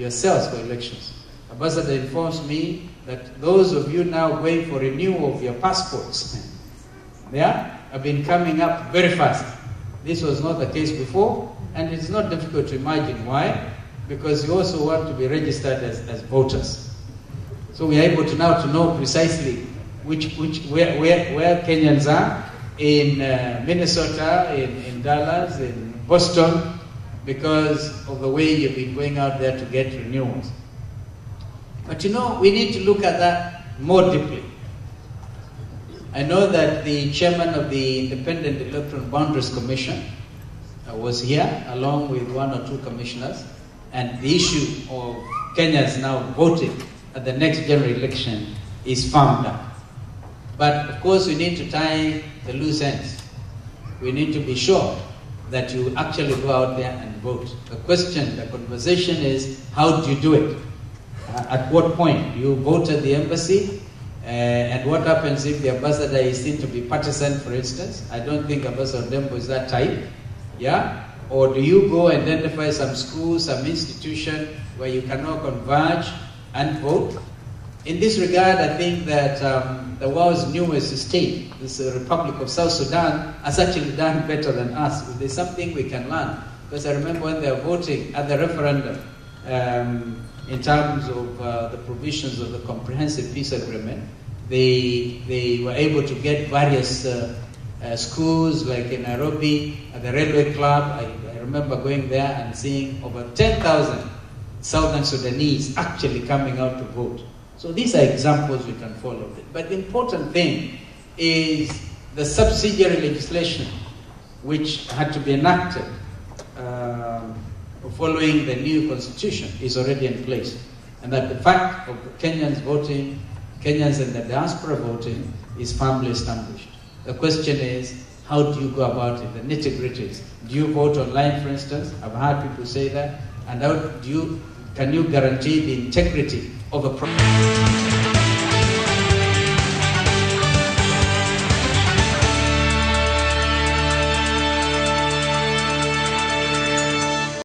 yourselves for elections. Ambassador informs me that those of you now going for renewal of your passports, have been coming up very fast. This was not the case before, and it's not difficult to imagine why, because you also want to be registered as voters. So we are able to now to know precisely where Kenyans are in Minnesota, in Dallas, in Boston, because of the way you've been going out there to get renewals. But we need to look at that more deeply. I know that the chairman of the Independent Electoral Boundaries Commission was here, along with one or two commissioners, and the issue of Kenyans now voting at the next general election is firmed up. But of course, we need to tie the loose ends. We need to be sure that you actually go out there and vote. The conversation is, how do you do it? At what point? You vote at the embassy, and what happens if the ambassador is seen to be partisan, for instance? I don't think Ambassador Dembo is that type. Yeah? Or do you go identify some school, some institution where you cannot converge and vote? In this regard, I think that the world's newest state, this Republic of South Sudan, has actually done better than us. There's something we can learn. Because I remember when they were voting at the referendum, in terms of the provisions of the Comprehensive Peace Agreement, they were able to get various schools, like in Nairobi, at the Railway Club. I remember going there and seeing over 10,000 Southern Sudanese actually coming out to vote. So these are examples we can follow. But the important thing is the subsidiary legislation which had to be enacted following the new constitution is already in place. And that the fact of Kenyans voting, Kenyans and the diaspora voting, is firmly established. The question is, how do you go about it, the nitty-gritties? Do you vote online, for instance? I've heard people say that. And can you guarantee the integrity of a process?